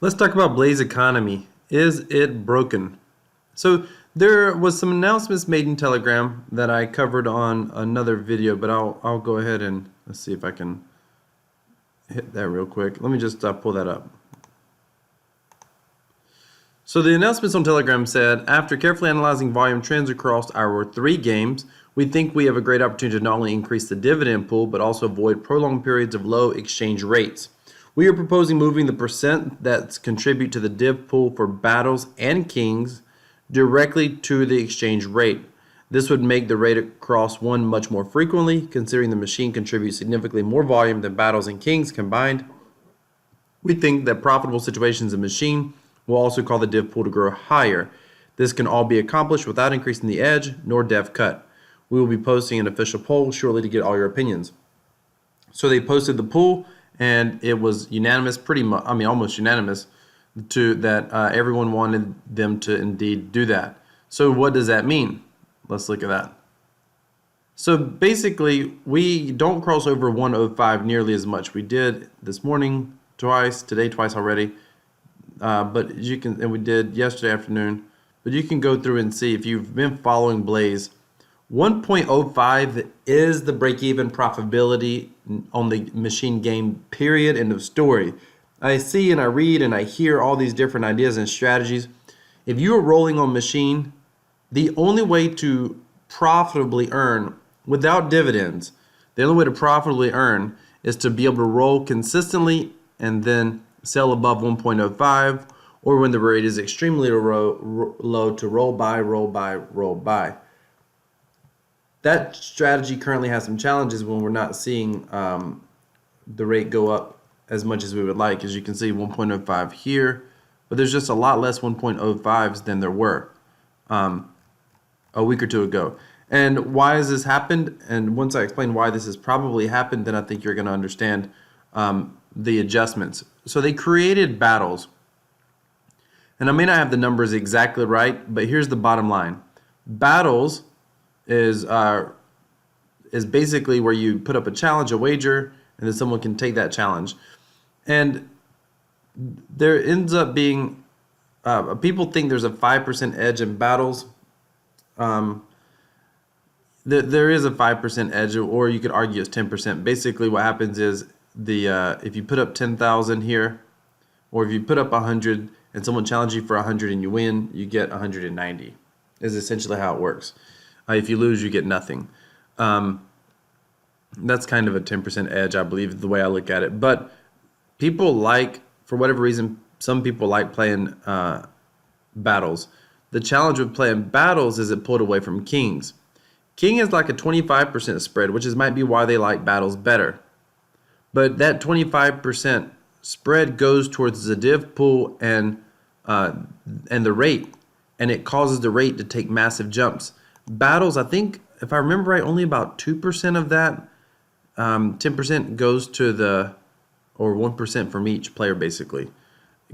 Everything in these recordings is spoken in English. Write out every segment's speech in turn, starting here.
Let's talk about Blaze Economy. Is it broken? So there was some announcements made in Telegram that I covered on another video, but I'll go ahead and let's see if I can hit that real quick. Let me just pull that up. So the announcements on Telegram said, after carefully analyzing volume trends across our 3 games, we think we have a great opportunity to not only increase the dividend pool, but also avoid prolonged periods of low exchange rates. We are proposing moving the percent that contribute to the div pool for battles and kings directly to the exchange rate. This would make the rate across one much more frequently, considering the machine contributes significantly more volume than battles and kings combined. We think that profitable situations in machine will also cause the div pool to grow higher. This can all be accomplished without increasing the edge nor dev cut. We will be posting an official poll shortly to get all your opinions. So they posted the poll, and it was unanimous, almost unanimous, to that everyone wanted them to indeed do that. So what does that mean? Let's look at that. So basically, we don't cross over 105 nearly as much. We did this morning twice, today twice already, but you can, and we did yesterday afternoon. But you can go through and see if you've been following Blaze. 1.05 is the break-even profitability on the machine game, period, end of story. I see and I read and I hear all these different ideas and strategies. If you are rolling on machine, the only way to profitably earn without dividends, the only way to profitably earn is to be able to roll consistently and then sell above 1.05, or when the rate is extremely low to roll buy, roll buy, roll buy. That strategy currently has some challenges when we're not seeing the rate go up as much as we would like. As you can see, 1.05 here, but there's just a lot less 1.05s than there were a week or two ago. And why has this happened? And once I explain why this has probably happened, then I think you're going to understand the adjustments. So they created battles. And I may not have the numbers exactly right, but here's the bottom line. Battles is basically where you put up a challenge, a wager, and then someone can take that challenge. And there ends up being, people think there's a 5% edge in battles. There is a 5% edge, or you could argue it's 10%. Basically what happens is if you put up 10,000 here, or if you put up 100 and someone challenges you for 100 and you win, you get 190 is essentially how it works. If you lose, you get nothing. That's kind of a 10% edge, I believe, the way I look at it. But people like, for whatever reason, some people like playing battles. The challenge with playing battles is it pulled away from kings. King is like a 25% spread, which might be why they like battles better. But that 25% spread goes towards the div pool and the rate, and it causes the rate to take massive jumps. Battles, I think, if I remember right, only about 2% of that, 10% goes to the, or 1% from each player basically,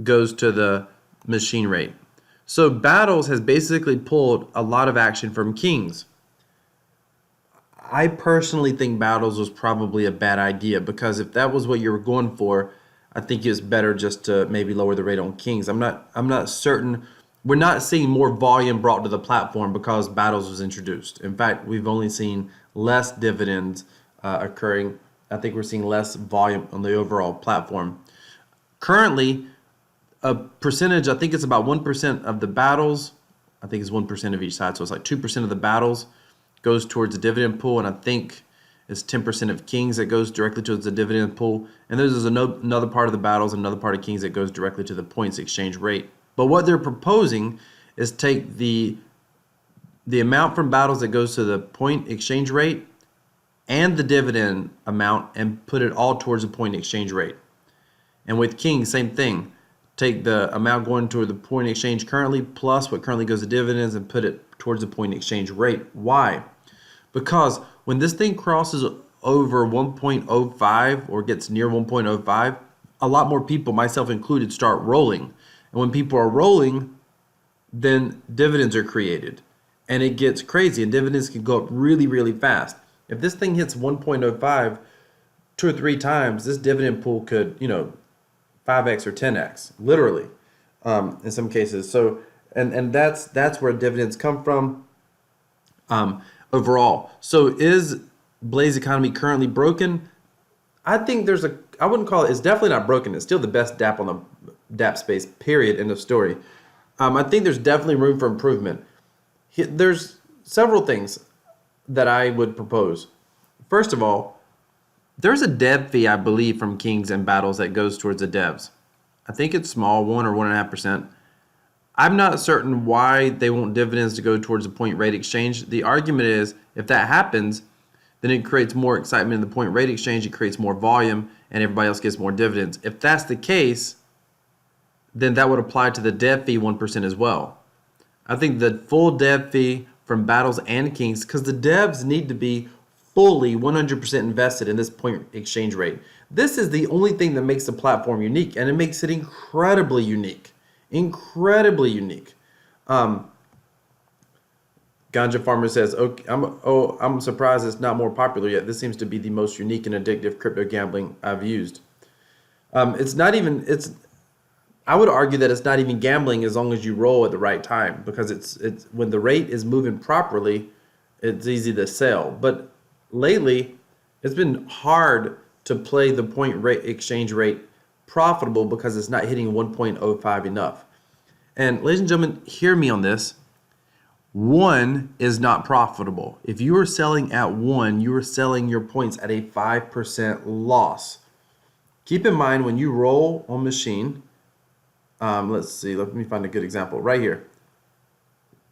goes to the machine rate. So battles has basically pulled a lot of action from kings. I personally think battles was probably a bad idea, because if that was what you were going for, I think it's better just to maybe lower the rate on kings. I'm not certain. We're not seeing more volume brought to the platform because battles was introduced. In fact, we've only seen less dividends occurring. I think we're seeing less volume on the overall platform. Currently, a percentage, I think it's about 1% of the battles, I think it's 1% of each side, so it's like 2% of the battles goes towards the dividend pool, and I think it's 10% of kings that goes directly towards the dividend pool. And there's another part of the battles, another part of kings that goes directly to the points exchange rate. But what they're proposing is take the amount from battles that goes to the point exchange rate and the dividend amount and put it all towards the point exchange rate. And with kings, same thing. Take the amount going toward the point exchange currently plus what currently goes to dividends and put it towards the point exchange rate. Why? Because when this thing crosses over 1.05 or gets near 1.05, a lot more people, myself included, start rolling. And when people are rolling, then dividends are created. And it gets crazy, and dividends can go up really, really fast. If this thing hits 1.05 2 or 3 times, this dividend pool could, 5x or 10x, literally, in some cases. So, and that's where dividends come from, overall. So is Blaze Economy currently broken? I think I wouldn't call it's definitely not broken. It's still the best DApp on the DApp space, period, end of story. I think there's definitely room for improvement. There's several things that I would propose. First of all, there's a dev fee, I believe, from Kings and Battles that goes towards the devs. I think it's small, 1 or 1.5%. I'm not certain why they want dividends to go towards the point rate exchange. The argument is if that happens, then it creates more excitement in the point rate exchange, it creates more volume, and everybody else gets more dividends. If that's the case, then that would apply to the dev fee 1% as well. I think the full dev fee from Battles and Kings, because the devs need to be fully 100% invested in this point exchange rate. This is the only thing that makes the platform unique, and it makes it incredibly unique. Incredibly unique. Ganja Farmer says, okay, I'm surprised it's not more popular yet. This seems to be the most unique and addictive crypto gambling I've used. I would argue that it's not even gambling as long as you roll at the right time, because it's when the rate is moving properly, it's easy to sell. But lately, it's been hard to play the point rate exchange rate profitable because it's not hitting 1.05 enough. And ladies and gentlemen, hear me on this. 1 is not profitable. If you are selling at 1, you are selling your points at a 5% loss. Keep in mind when you roll on machine, let's see, let me find a good example right here.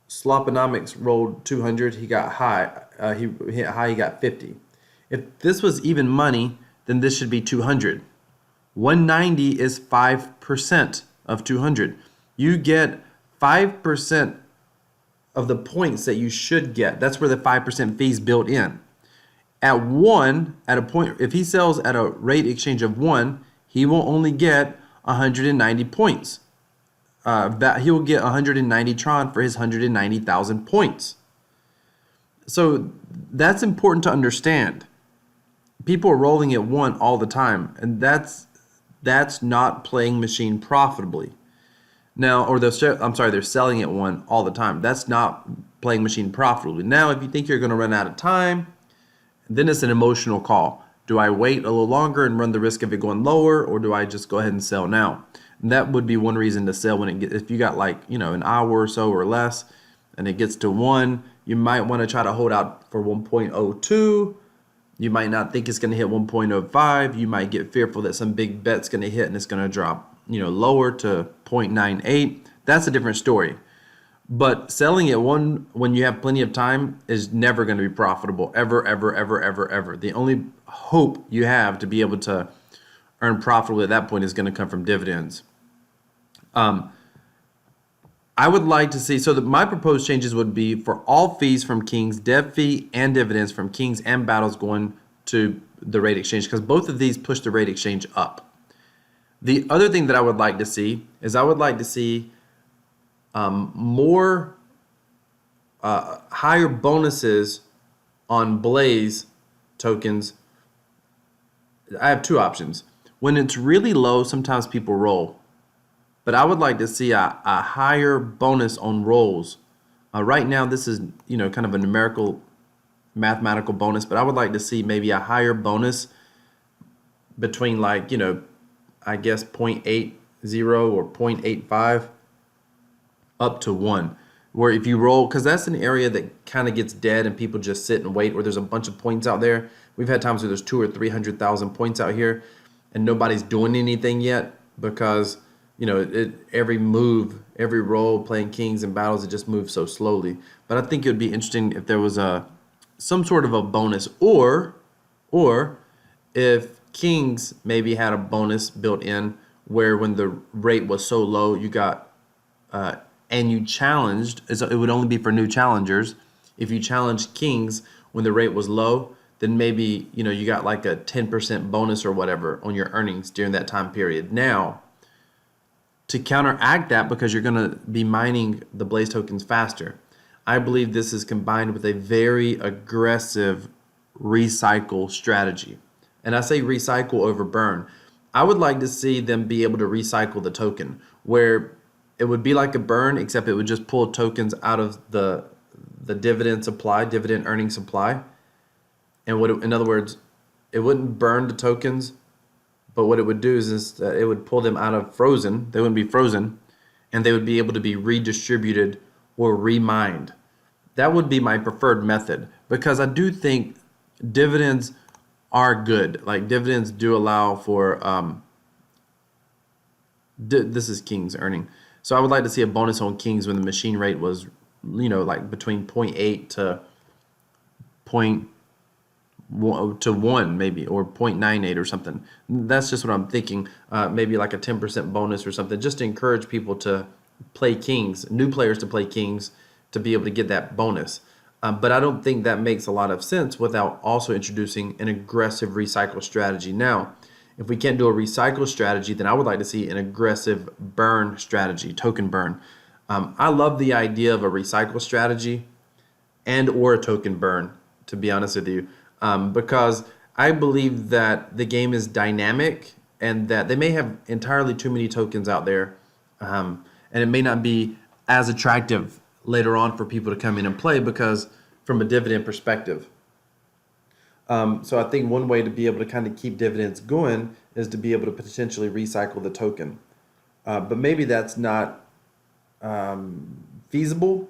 Sloponomics rolled 200, he got high, he hit high, he got 50. If this was even money, then this should be 200. 190 is 5% of 200. You get 5% of the points that you should get. That's where the 5% fees built in. At 1, at a point, if he sells at a rate exchange of 1, he will only get 190 points. He will get 190 Tron for his 190,000 points. So that's important to understand. People are rolling at 1 all the time, and that's not playing machine profitably. Now, or they're selling at 1 all the time. That's not playing machine profitably. Now, if you think you're going to run out of time, then it's an emotional call. Do I wait a little longer and run the risk of it going lower, or do I just go ahead and sell now? And that would be one reason to sell when if you got like, an hour or so or less, and it gets to 1, you might want to try to hold out for 1.02. You might not think it's going to hit 1.05. You might get fearful that some big bet's going to hit and it's going to drop, lower to 0.98. That's a different story. But selling at 1 when you have plenty of time is never going to be profitable, ever, ever, ever, ever, ever. The only hope you have to be able to earn profitably at that point is going to come from dividends. I would like to see, my proposed changes would be for all fees from Kings, dev fee and dividends from Kings and Battles going to the rate exchange, because both of these push the rate exchange up. The other thing that I would like to see is more higher bonuses on Blaze tokens. I have 2 options. When it's really low, sometimes people roll. But I would like to see a higher bonus on rolls. Right now, this is kind of a numerical, mathematical bonus, but I would like to see maybe a higher bonus between I guess 0.80 or 0.85 up to 1. Where if you roll, because that's an area that kind of gets dead and people just sit and wait, or there's a bunch of points out there. We've had times where there's 200,000 or 300,000 points out here and nobody's doing anything yet because every move, every roll playing Kings and Battles, it just moves so slowly. But I think it would be interesting if there was some sort of a bonus, or if Kings maybe had a bonus built in where when the rate was so low, you got and you challenged, it would only be for new challengers. If you challenged Kings when the rate was low, then maybe you got like a 10% bonus or whatever on your earnings during that time period. Now, to counteract that, because you're going to be mining the Blaze tokens faster, I believe this is combined with a very aggressive recycle strategy. And I say recycle over burn. I would like to see them be able to recycle the token, where it would be like a burn, except it would just pull tokens out of the dividend supply, dividend earning supply. And in other words, it wouldn't burn the tokens, but what it would do is that it would pull them out of frozen. They wouldn't be frozen, and they would be able to be redistributed or remined. That would be my preferred method, because I do think dividends are good. Like, dividends do allow for this is King's earning. So I would like to see a bonus on Kings when the machine rate was, like between zero point 0.8 to point to 1 maybe, or 0.98 or something. That's just what I'm thinking. Maybe like a 10% bonus or something, just to encourage people to play Kings, new players to play Kings, to be able to get that bonus. But I don't think that makes a lot of sense without also introducing an aggressive recycle strategy. Now, if we can't do a recycle strategy, then I would like to see an aggressive burn strategy, token burn. I love the idea of a recycle strategy and or a token burn, to be honest with you, because I believe that the game is dynamic and that they may have entirely too many tokens out there, and it may not be as attractive later on for people to come in and play, because from a dividend perspective. So I think one way to be able to kind of keep dividends going is to be able to potentially recycle the token. But maybe that's not feasible,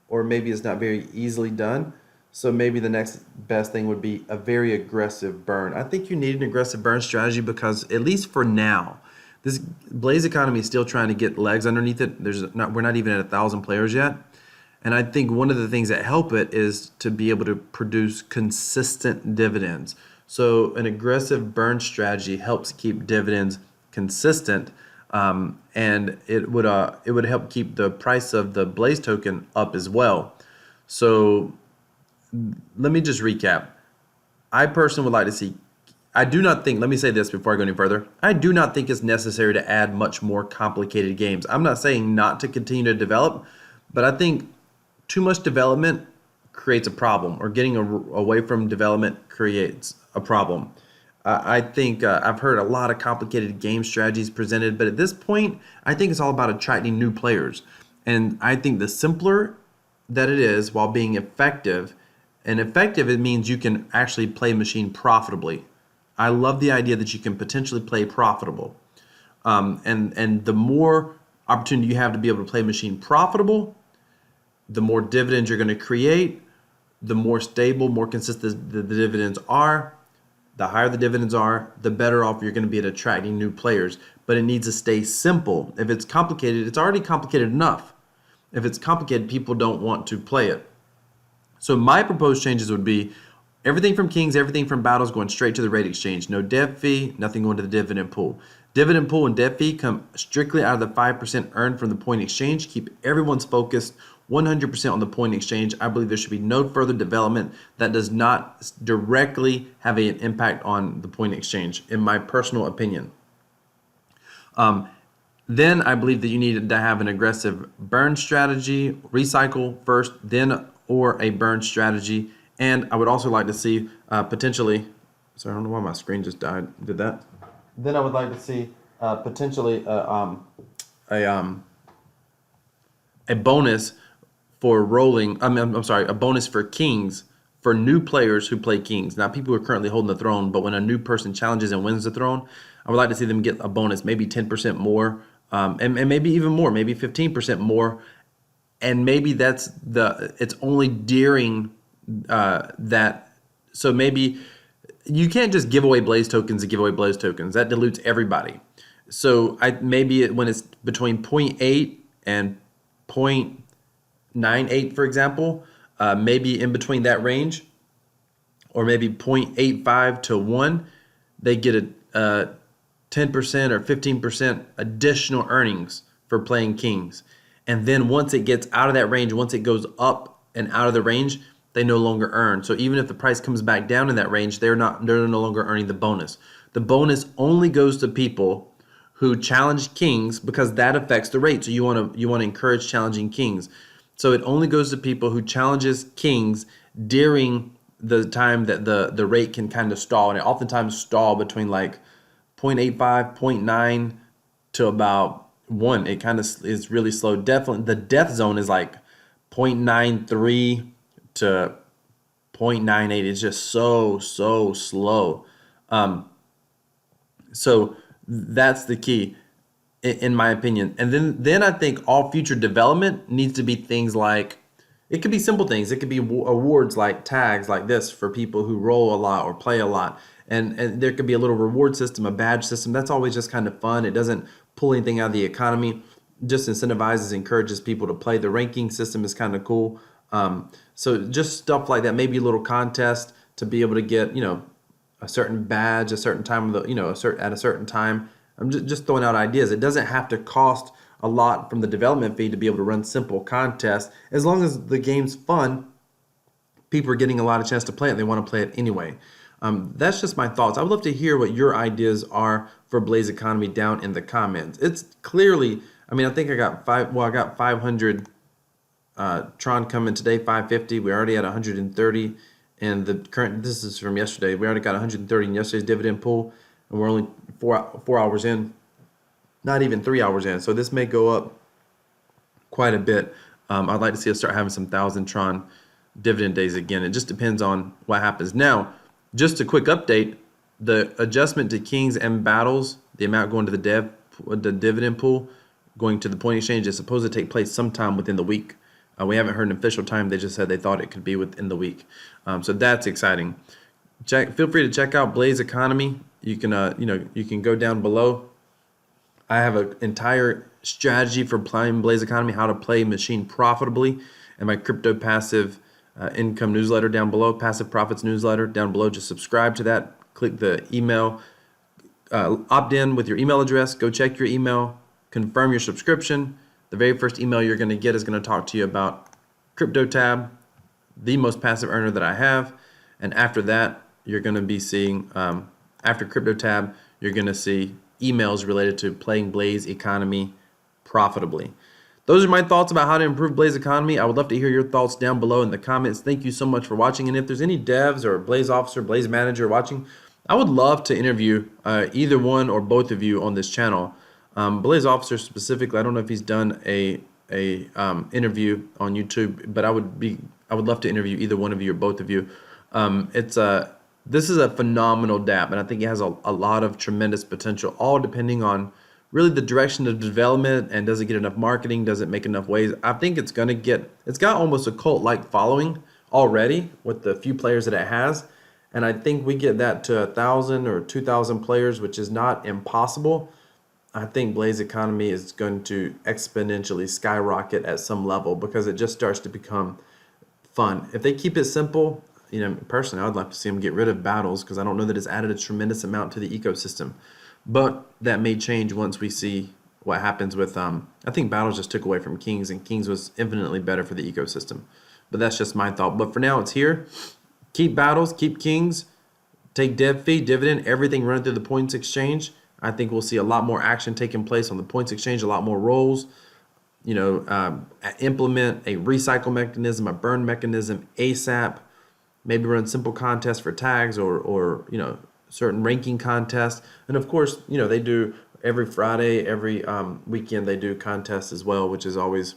or maybe it's not very easily done. So maybe the next best thing would be a very aggressive burn. I think you need an aggressive burn strategy because, at least for now, this Blaze economy is still trying to get legs underneath it. We're not even at 1,000 players yet. And I think one of the things that help it is to be able to produce consistent dividends. So an aggressive burn strategy helps keep dividends consistent, and it would help keep the price of the Blaze token up as well. So let me just recap. I personally would like to see. I do not think. Let me say this before I go any further. I do not think it's necessary to add much more complicated games. I'm not saying not to continue to develop, but I think too much development creates a problem, or getting away from development creates a problem. I think I've heard a lot of complicated game strategies presented, but at this point, I think it's all about attracting new players. And I think the simpler that it is while being effective, and effective, it means you can actually play machine profitably. I love the idea that you can potentially play profitable. And the more opportunity you have to be able to play machine profitable, the more dividends you're going to create, the more stable, more consistent the dividends are. The higher the dividends are, the better off you're going to be at attracting new players. But it needs to stay simple. If it's complicated, it's already complicated enough. If it's complicated, people don't want to play it. So my proposed changes would be everything from Kings, everything from Battles going straight to the rate exchange. No dev fee, nothing going to the dividend pool. Dividend pool and dev fee come strictly out of the 5% earned from the point exchange. Keep everyone's focused 100% on the point exchange. I believe there should be no further development that does not directly have an impact on the point exchange, in my personal opinion. Then I believe that you need to have an aggressive burn strategy, recycle first, then or a burn strategy. And I would also like to see potentially, sorry, I don't know why my screen just did that. Then I would like to see potentially a bonus for rolling. I'm sorry, a bonus for Kings for new players who play Kings. Now, people who are currently holding the throne, but when a new person challenges and wins the throne, I would like to see them get a bonus, maybe 10% more, and maybe even more, maybe 15% more. And maybe it's only during that. So maybe you can't just give away Blaze tokens and give away Blaze tokens. That dilutes everybody. So maybe when it's between 0.8 and 0.98, for example, maybe in between that range, or maybe 0.85 to 1, they get a 10% or 15% additional earnings for playing Kings. And then once it gets out of that range, once it goes up and out of the range, they no longer earn. So even if the price comes back down in that range, they're no longer earning the bonus. The bonus only goes to people who challenge Kings, because that affects the rate. So you want to encourage challenging Kings. So it only goes to people who challenges Kings during the time that the rate can kind of stall, and it oftentimes stall between like 0.85, 0.9 to about 1. It kind of is really slow. Definitely, the death zone is like 0.93 to 0.98. It's just so slow. So that's the key, in my opinion. And then I think all future development needs to be things like, it could be simple things. It could be awards like tags like this for people who roll a lot or play a lot. And there could be a little reward system, a badge system. That's always just kind of fun. It doesn't pull anything out of the economy. Just incentivizes, encourages people to play. The ranking system is kind of cool. So just stuff like that. Maybe a little contest to be able to get, a certain badge, a certain time of the, at a certain time. I'm just throwing out ideas. It doesn't have to cost a lot from the development fee to be able to run simple contests. As long as the game's fun, people are getting a lot of chance to play it. And they want to play it anyway. That's just my thoughts. I would love to hear what your ideas are for Blaze Economy down in the comments. It's clearly, I think I got 500 Tron coming today, 550. We already had 130. And the current, this is from yesterday, we already got 130 in yesterday's dividend pool, and we're only four hours in, not even 3 hours in. So this may go up quite a bit. I'd like to see us start having some 1,000 Tron dividend days again. It just depends on what happens. Now, just a quick update, the adjustment to Kings and Battles, the amount going to the dividend pool, going to the point exchange, is supposed to take place sometime within the week. We haven't heard an official time. They just said they thought it could be within the week. So that's exciting. Feel free to check out Blaze Economy. You can, you can go down below. I have an entire strategy for playing Blaze Economy, how to play machine profitably, and my crypto passive income newsletter down below, Passive Profits newsletter down below. Just subscribe to that. Click the email, opt in with your email address. Go check your email, confirm your subscription. The very first email you're going to get is going to talk to you about Cryptotab, the most passive earner that I have. And after that, you're going to be seeing, after Cryptotab, you're going to see emails related to playing Blaze Economy profitably. Those are my thoughts about how to improve Blaze Economy. I would love to hear your thoughts down below in the comments. Thank you so much for watching. And if there's any devs or Blaze officer, Blaze manager watching, I would love to interview either one or both of you on this channel. Blaze officer specifically, I don't know if he's done a interview on YouTube, but I would love to interview either one of you or both of you. This is a phenomenal dApp, and I think it has a lot of tremendous potential, all depending on really the direction of development and does it get enough marketing, does it make enough waves. I think it's got almost a cult-like following already with the few players that it has, and I think we get that to 1,000 or 2,000 players, which is not impossible. I think Blaze Economy is going to exponentially skyrocket at some level because it just starts to become fun. If they keep it simple, personally, I would like to see them get rid of battles because I don't know that it's added a tremendous amount to the ecosystem. But that may change once we see what happens with, I think battles just took away from Kings, and Kings was infinitely better for the ecosystem. But that's just my thought. But for now, it's here. Keep battles, keep Kings, take dev fee, dividend, everything running through the points exchange. I think we'll see a lot more action taking place on the points exchange, a lot more roles, implement a recycle mechanism, a burn mechanism ASAP, maybe run simple contests for tags or certain ranking contests. And of course, they do every Friday, every weekend they do contests as well, which is always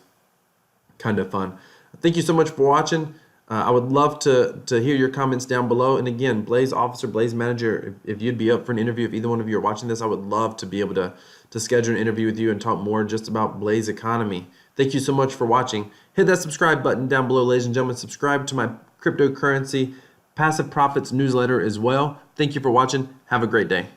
kind of fun. Thank you so much for watching. I would love to hear your comments down below. And again, Blaze Officer, Blaze Manager, if you'd be up for an interview, if either one of you are watching this, I would love to be able to schedule an interview with you and talk more just about Blaze Economy. Thank you so much for watching. Hit that subscribe button down below, ladies and gentlemen. Subscribe to my cryptocurrency Passive Profits newsletter as well. Thank you for watching. Have a great day.